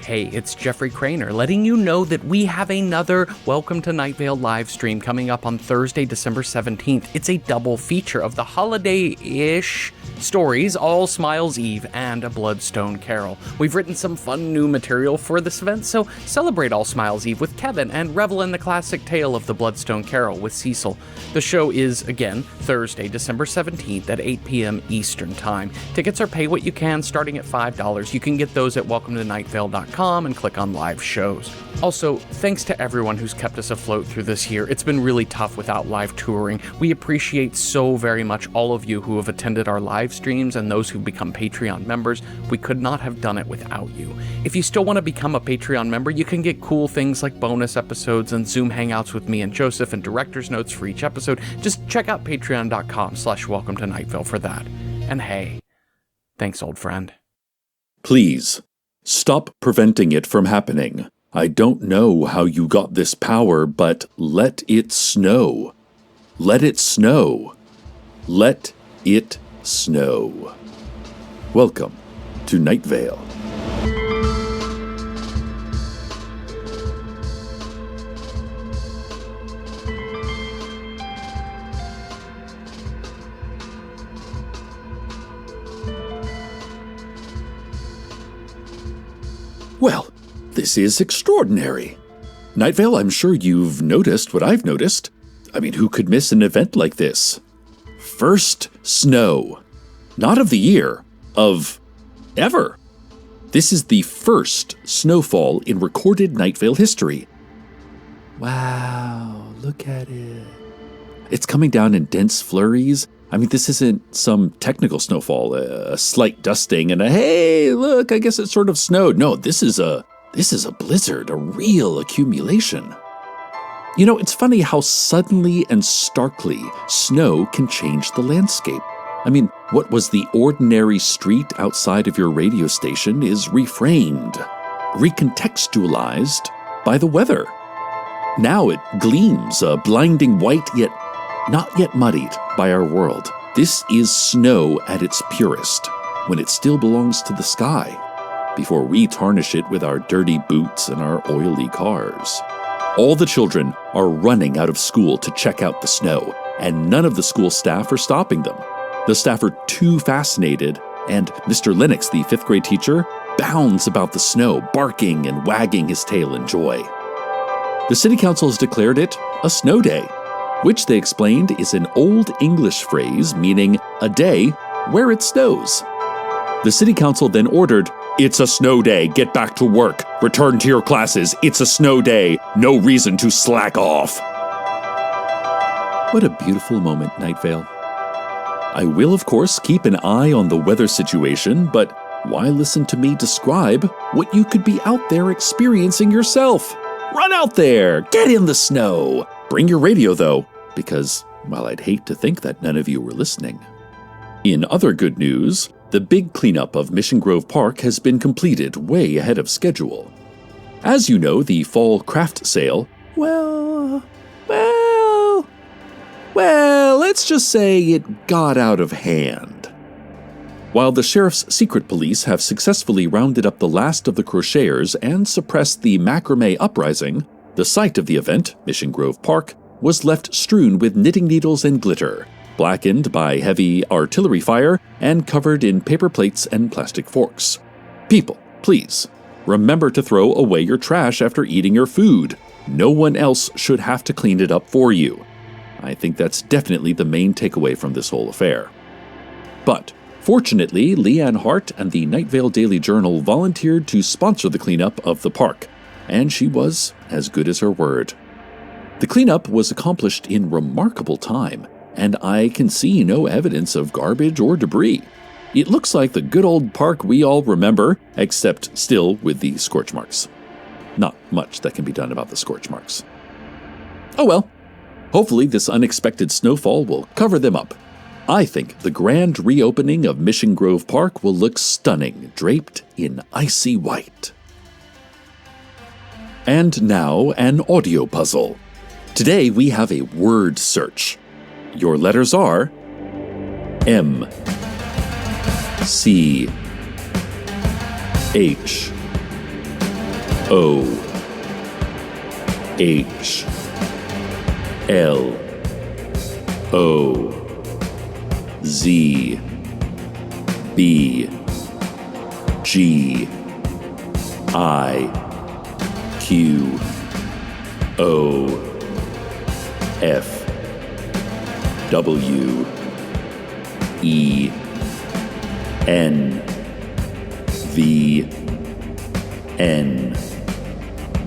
Hey, it's Jeffrey Craner letting you know that we have another Welcome to Night Vale live stream coming up on Thursday, December 17th. It's a double feature of the holiday-ish stories, All Smiles Eve and A Bloodstone Carol. We've written some fun new material for this event, so celebrate All Smiles Eve with Kevin and revel in the classic tale of The Bloodstone Carol with Cecil. The show is, again, Thursday, December 17th at 8 p.m. Eastern Time. Tickets are pay what you can, starting at $5. You can get those at welcometonightvale.com and click on live shows. Also, thanks to everyone who's kept us afloat through this year. It's been really tough without live touring. We appreciate so very much all of you who have attended our live streams and those who've become Patreon members. We could not have done it without you. If you still want to become a Patreon member, you can get cool things like bonus episodes and Zoom hangouts with me and Joseph and director's notes for each episode. Just check out patreon.com/welcome to Night Vale for that. And hey, thanks, old friend. Please, stop preventing it from happening. I don't know how you got this power, but let it snow. Let it snow. Let it snow. Welcome to Night Vale. Well, this is extraordinary. Night Vale, I'm sure you've noticed what I've noticed. I mean, who could miss an event like this? First snow. Not of the year, of ever. This is the first snowfall in recorded Night Vale history. Wow, look at it. It's coming down in dense flurries. I mean, this isn't some technical snowfall, a slight dusting and a, hey, look, I guess it sort of snowed. No, this is a blizzard, a real accumulation. You know, it's funny how suddenly and starkly snow can change the landscape. I mean, what was the ordinary street outside of your radio station is reframed, recontextualized by the weather. Now it gleams a blinding white, yet not yet muddied by our world. This is snow at its purest, when it still belongs to the sky, before we tarnish it with our dirty boots and our oily cars. All the children are running out of school to check out the snow, and none of the school staff are stopping them. The staff are too fascinated, and Mr. Lennox, the 5th grade teacher, bounds about the snow, barking and wagging his tail in joy. The city council has declared it a snow day, which they explained is an old English phrase meaning a day where it snows. The city council then ordered, "It's a snow day, get back to work, return to your classes, it's a snow day, no reason to slack off." What a beautiful moment, Night Vale. I will, of course, keep an eye on the weather situation, but why listen to me describe what you could be out there experiencing yourself? Run out there, get in the snow. Bring your radio, though, because, well, I'd hate to think that none of you were listening. In other good news, the big cleanup of Mission Grove Park has been completed way ahead of schedule. As you know, the fall craft sale, well, let's just say it got out of hand. While the sheriff's secret police have successfully rounded up the last of the crocheters and suppressed the macrame uprising, the site of the event, Mission Grove Park, was left strewn with knitting needles and glitter, blackened by heavy artillery fire and covered in paper plates and plastic forks. People, please, remember to throw away your trash after eating your food. No one else should have to clean it up for you. I think that's definitely the main takeaway from this whole affair. But fortunately, Leanne Hart and the Night Vale Daily Journal volunteered to sponsor the cleanup of the park, and she was as good as her word. The cleanup was accomplished in remarkable time, and I can see no evidence of garbage or debris. It looks like the good old park we all remember, except still with the scorch marks. Not much that can be done about the scorch marks. Oh well, hopefully this unexpected snowfall will cover them up. I think the grand reopening of Mission Grove Park will look stunning, draped in icy white. And now, an audio puzzle. Today we have a word search. Your letters are M, C, H, O H L O Z B G I Q O F W E N V N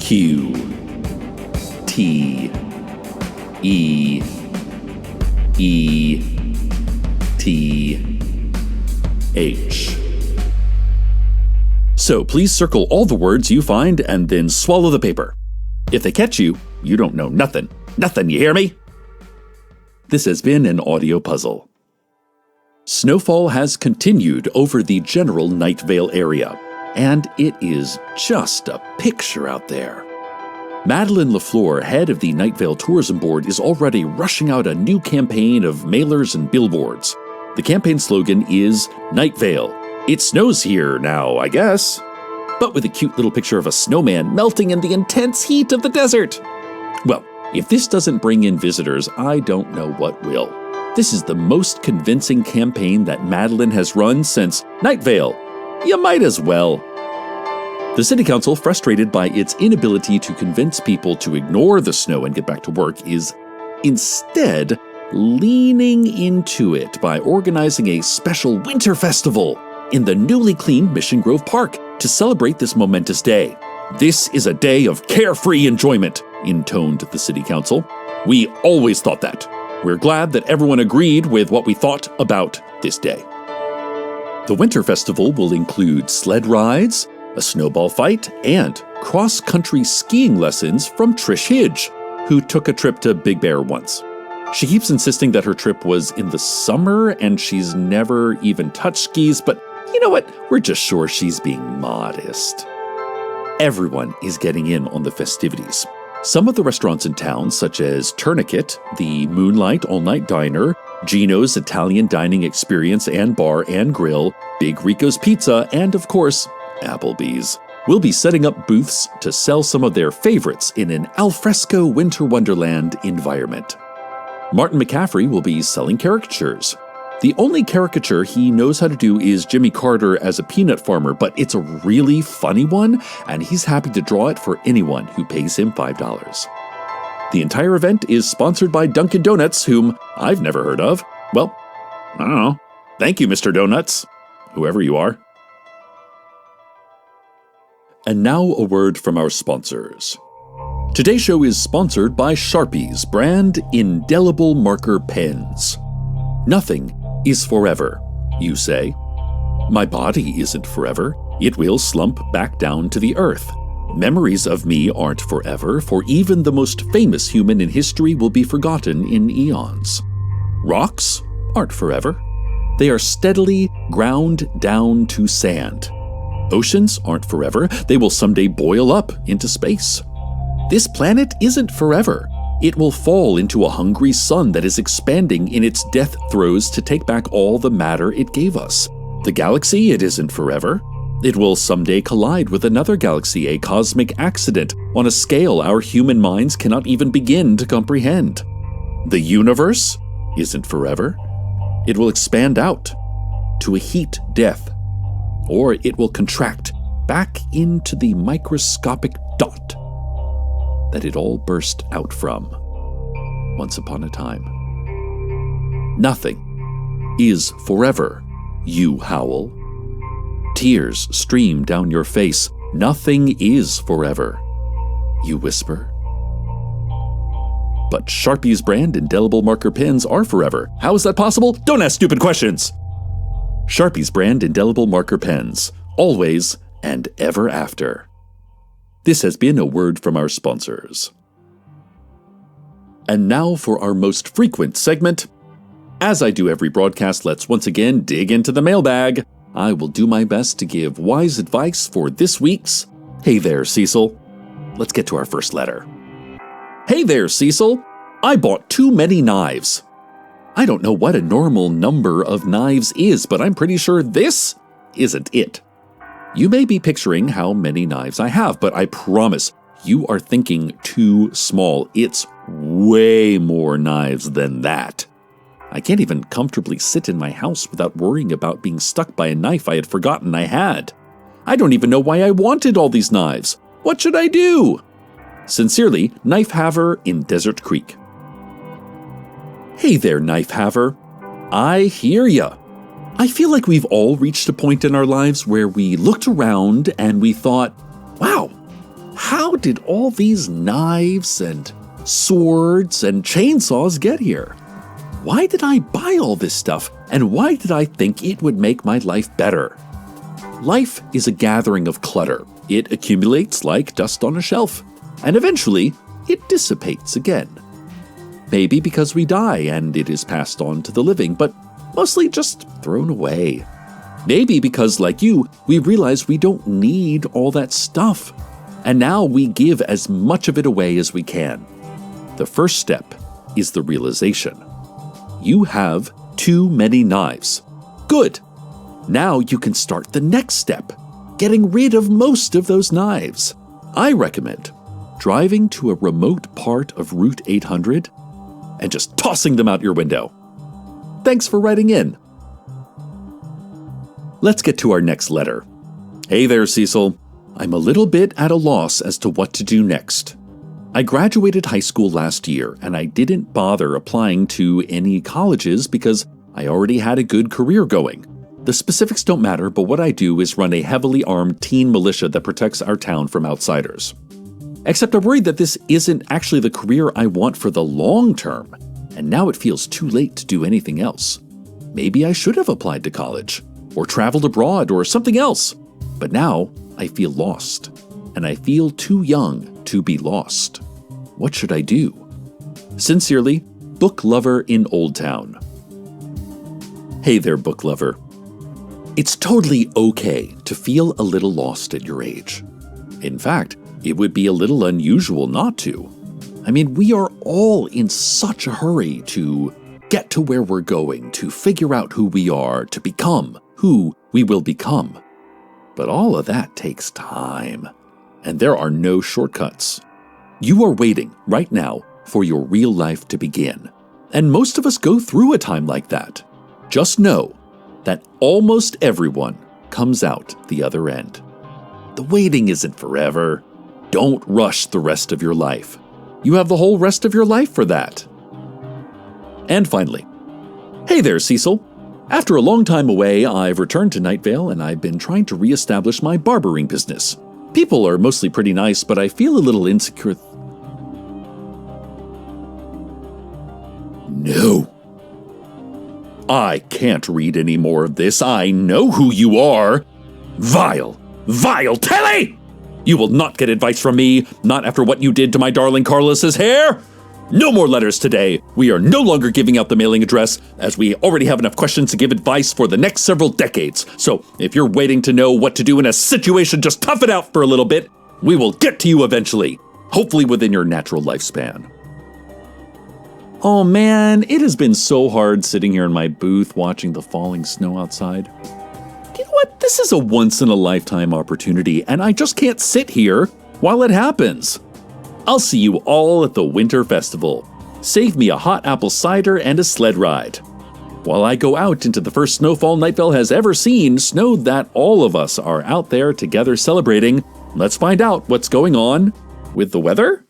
Q T E E T H. So please circle all the words you find and then swallow the paper. If they catch you, you don't know nothing. Nothing, you hear me? This has been an audio puzzle. Snowfall has continued over the general Night Vale area, and it is just a picture out there. Madeline LaFleur, head of the Night Vale Tourism Board, is already rushing out a new campaign of mailers and billboards. The campaign slogan is Night Vale. It snows here now, I guess. But with a cute little picture of a snowman melting in the intense heat of the desert. Well, if this doesn't bring in visitors, I don't know what will. This is the most convincing campaign that Madeline has run since Night Vale. You might as well. The City Council, frustrated by its inability to convince people to ignore the snow and get back to work, is instead leaning into it by organizing a special winter festival in the newly cleaned Mission Grove Park to celebrate this momentous day. This is a day of carefree enjoyment, intoned the City Council. We always thought that. We're glad that everyone agreed with what we thought about this day. The Winter Festival will include sled rides, a snowball fight, and cross-country skiing lessons from Trish Hidge, who took a trip to Big Bear once. She keeps insisting that her trip was in the summer and she's never even touched skis, but you know what? We're just sure she's being modest. Everyone is getting in on the festivities. Some of the restaurants in town, such as Tourniquet, the Moonlight All-Night Diner, Gino's Italian Dining Experience and Bar and Grill, Big Rico's Pizza, and of course, Applebee's, will be setting up booths to sell some of their favorites in an alfresco winter wonderland environment. Martin McCaffrey will be selling caricatures. The only caricature he knows how to do is Jimmy Carter as a peanut farmer, but it's a really funny one, and he's happy to draw it for anyone who pays him $5. The entire event is sponsored by Dunkin' Donuts, whom I've never heard of. Well, I don't know. Thank you, Mr. Donuts, whoever you are. And now a word from our sponsors. Today's show is sponsored by Sharpie's brand Indelible Marker Pens. Nothing is forever, you say. My body isn't forever. It will slump back down to the earth. Memories of me aren't forever, for even the most famous human in history will be forgotten in eons. Rocks aren't forever. They are steadily ground down to sand. Oceans aren't forever. They will someday boil up into space. This planet isn't forever. It will fall into a hungry sun that is expanding in its death throes to take back all the matter it gave us. The galaxy, it isn't forever. It will someday collide with another galaxy, a cosmic accident on a scale our human minds cannot even begin to comprehend. The universe isn't forever. It will expand out to a heat death, or it will contract back into the microscopic dot that it all burst out from once upon a time. Nothing is forever, you howl. Tears stream down your face. Nothing is forever, you whisper. But Sharpie's brand Indelible Marker Pens are forever. How is that possible? Don't ask stupid questions! Sharpie's brand Indelible Marker Pens, always and ever after. This has been a word from our sponsors. And now for our most frequent segment. As I do every broadcast, let's once again dig into the mailbag. I will do my best to give wise advice for this week's Hey There, Cecil. Let's get to our first letter. Hey there, Cecil. I bought too many knives. I don't know what a normal number of knives is, but I'm pretty sure this isn't it. You may be picturing how many knives I have, but I promise you are thinking too small. It's way more knives than that. I can't even comfortably sit in my house without worrying about being stuck by a knife I had forgotten I had. I don't even know why I wanted all these knives. What should I do? Sincerely, Knife Haver in Desert Creek. Hey there, Knife Haver. I hear ya. I feel like we've all reached a point in our lives where we looked around and we thought, wow, how did all these knives and swords and chainsaws get here? Why did I buy all this stuff, and why did I think it would make my life better? Life is a gathering of clutter. It accumulates like dust on a shelf, and eventually it dissipates again. Maybe because we die and it is passed on to the living, but mostly just thrown away. Maybe because, like you, we realize we don't need all that stuff, and now we give as much of it away as we can. The first step is the realization. You have too many knives. Good. Now you can start the next step, getting rid of most of those knives. I recommend driving to a remote part of Route 800 and just tossing them out your window. Thanks for writing in. Let's get to our next letter. Hey there, Cecil. I'm a little bit at a loss as to what to do next. I graduated high school last year, and I didn't bother applying to any colleges because I already had a good career going. The specifics don't matter, but what I do is run a heavily armed teen militia that protects our town from outsiders. Except I'm worried that this isn't actually the career I want for the long term, and now it feels too late to do anything else. Maybe I should have applied to college, or traveled abroad, or something else. But now I feel lost, and I feel too young to be lost. What should I do? Sincerely, Book Lover in Old Town. Hey there, book lover. It's totally okay to feel a little lost at your age. In fact, it would be a little unusual not to. I mean, we are all in such a hurry to get to where we're going, to figure out who we are, to become who we will become. But all of that takes time, and there are no shortcuts. You are waiting right now for your real life to begin, and most of us go through a time like that. Just know that almost everyone comes out the other end. The waiting isn't forever. Don't rush the rest of your life. You have the whole rest of your life for that. And finally, hey there, Cecil. After a long time away, I've returned to Night Vale, and I've been trying to reestablish my barbering business. People are mostly pretty nice, but I feel a little insecure. No. I can't read any more of this. I know who you are. Vile, vile Telly! You will not get advice from me, not after what you did to my darling Carlos's hair. No more letters today. We are no longer giving out the mailing address, as we already have enough questions to give advice for the next several decades. So if you're waiting to know what to do in a situation, just tough it out for a little bit. We will get to you eventually, hopefully within your natural lifespan. Oh man, it has been so hard sitting here in my booth watching the falling snow outside. You know what? This is a once-in-a-lifetime opportunity, and I just can't sit here while it happens. I'll see you all at the Winter Festival. Save me a hot apple cider and a sled ride. While I go out into the first snowfall Night Vale has ever seen, know that all of us are out there together celebrating. Let's find out what's going on with the weather.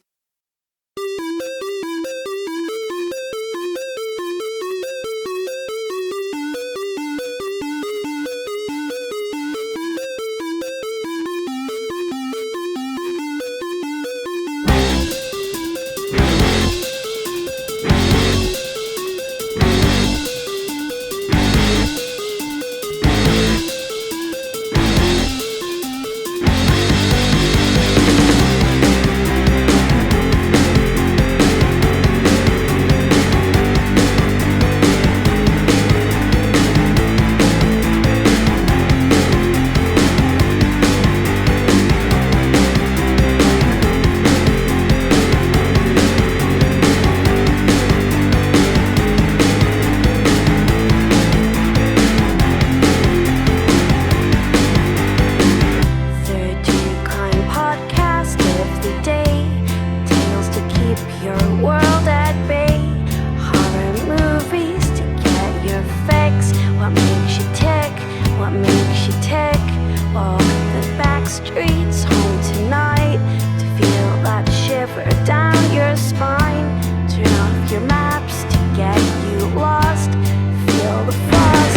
maps to get you lost. Feel the frost,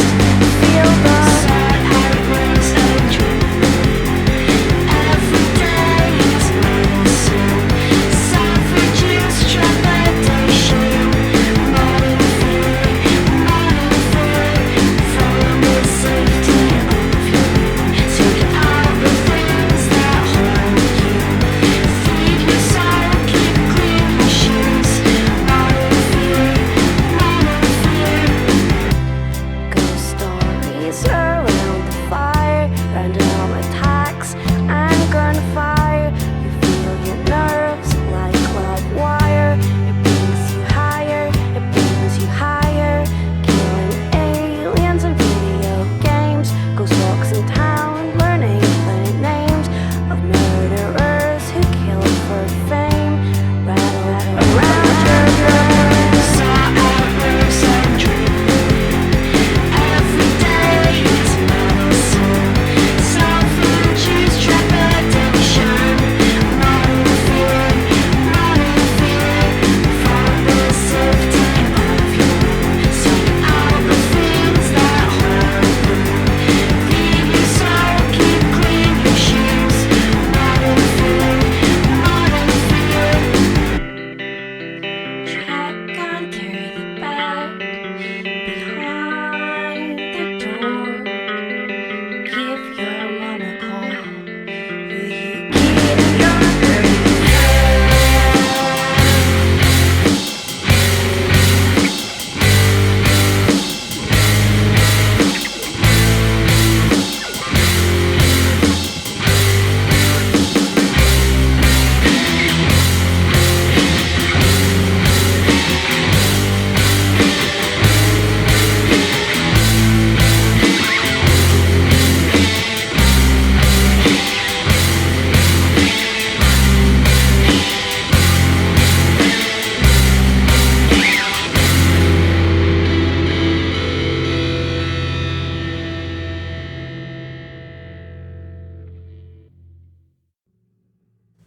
feel the sad heartbreaks I dream. Every day is medicine. Savages, trepidation. Modern fear. Follow the safety of you. Take out the things that harm you. Feed your soul, keep clean your shoes. Modern fear. Ghost stories around the fire, random attacks and gunfire. You feel your nerves like live wire. It brings you higher, it brings you higher. Killing aliens in video games. Ghost walks in town, learning the names of murderers who kill for fame. Rattle around your brain. Saw outbursts and dream. Every day is medicine. Savages, trepidation. Modern fear. For the safety of you. Seek out the things that harm you. Feed your soul, keep clean your shoes. Modern fear. Check under the bed, behind the door. Give your mom a call. Will you keep your dirty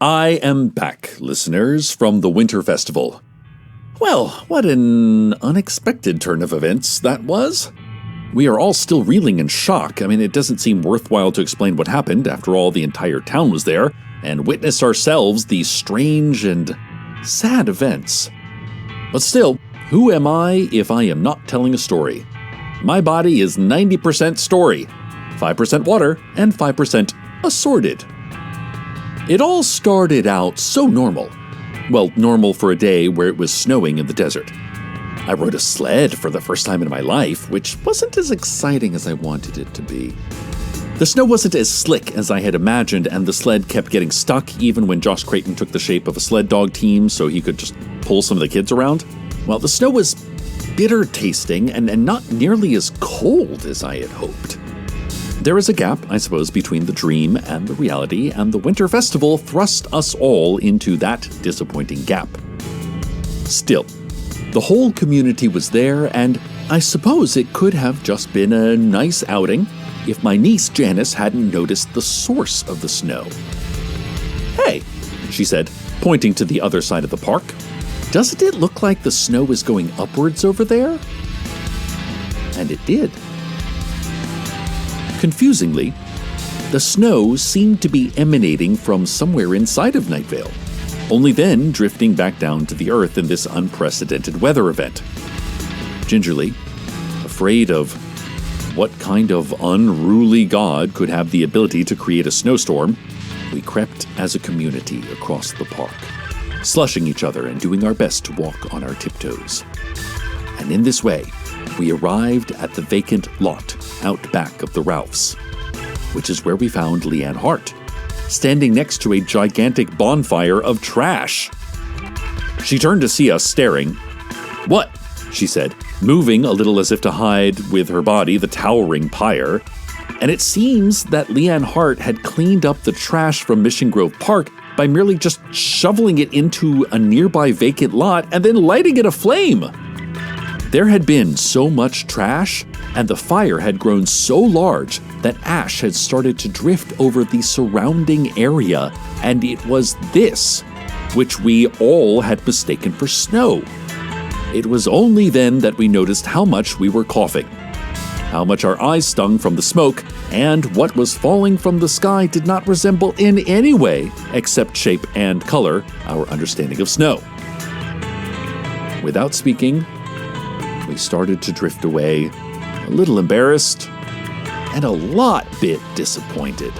I am back, listeners, from the Winter Festival. Well, what an unexpected turn of events that was. We are all still reeling in shock. I mean, it doesn't seem worthwhile to explain what happened. After all, the entire town was there and witnessed ourselves these strange and sad events. But still, who am I if I am not telling a story? My body is 90% story, 5% water, and 5% assorted. It all started out so normal. Well, normal for a day where it was snowing in the desert. I rode a sled for the first time in my life, which wasn't as exciting as I wanted it to be. The snow wasn't as slick as I had imagined, and the sled kept getting stuck even when Josh Creighton took the shape of a sled dog team so he could just pull some of the kids around. Well, the snow was bitter tasting and not nearly as cold as I had hoped. There is a gap, I suppose, between the dream and the reality, and the Winter Festival thrust us all into that disappointing gap. Still, the whole community was there, and I suppose it could have just been a nice outing if my niece Janice hadn't noticed the source of the snow. "Hey," she said, pointing to the other side of the park, "doesn't it look like the snow is going upwards over there?" And it did. Confusingly, the snow seemed to be emanating from somewhere inside of Night Vale, only then drifting back down to the earth in this unprecedented weather event. Gingerly, afraid of what kind of unruly god could have the ability to create a snowstorm, we crept as a community across the park, slushing each other and doing our best to walk on our tiptoes. And in this way, we arrived at the vacant lot out back of the Ralphs, which is where we found Leanne Hart, standing next to a gigantic bonfire of trash. She turned to see us staring. "What?" she said, moving a little as if to hide with her body the towering pyre. And it seems that Leanne Hart had cleaned up the trash from Mission Grove Park by merely just shoveling it into a nearby vacant lot and then lighting it aflame. There had been so much trash, and the fire had grown so large that ash had started to drift over the surrounding area, and it was this which we all had mistaken for snow. It was only then that we noticed how much we were coughing, how much our eyes stung from the smoke, and what was falling from the sky did not resemble in any way, except shape and color, our understanding of snow. Without speaking, we started to drift away, a little embarrassed, and a bit disappointed.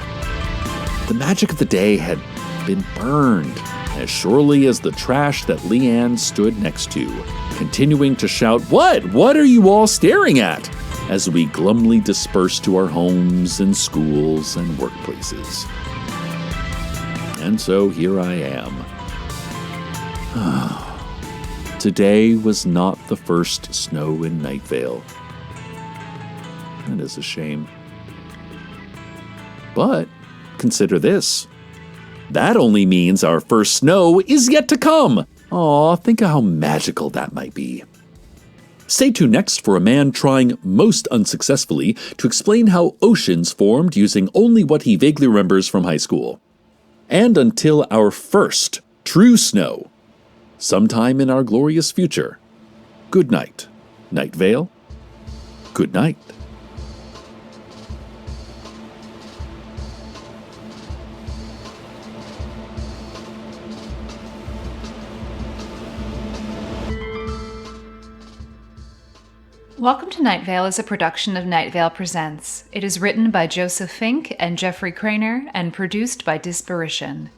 The magic of the day had been burned as surely as the trash that Leanne stood next to, continuing to shout, What are you all staring at?" as we glumly dispersed to our homes and schools and workplaces. And so here I am. Today was not the first snow in Night Vale. That is a shame. But consider this. That only means our first snow is yet to come. Aw, think of how magical that might be. Stay tuned next for a man trying most unsuccessfully to explain how oceans formed using only what he vaguely remembers from high school. And until our first true snow, sometime in our glorious future, good night, Night Vale. Good night. Welcome to Night Vale is a production of Night Vale Presents. It is written by Joseph Fink and Jeffrey Craner and produced by Disparition.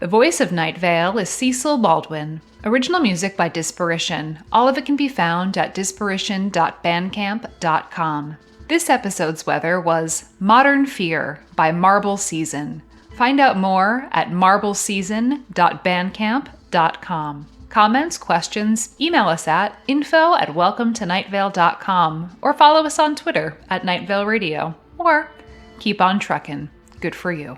The voice of Night Vale is Cecil Baldwin. Original music by Disparition. All of it can be found at disparition.bandcamp.com. This episode's weather was Modern Fear by Marble Season. Find out more at marbleseason.bandcamp.com. Comments, questions, email us at info@welcometonightvale.com or follow us on Twitter at Night Vale Radio, or keep on truckin'. Good for you.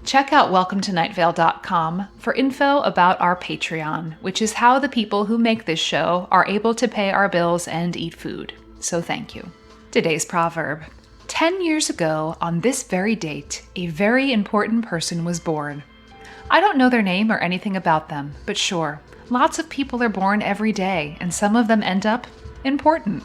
Check out welcometonightvale.com for info about our Patreon, which is how the people who make this show are able to pay our bills and eat food. So thank you. Today's proverb. 10 years ago, on this very date, a very important person was born. I don't know their name or anything about them, but sure, lots of people are born every day, and some of them end up important.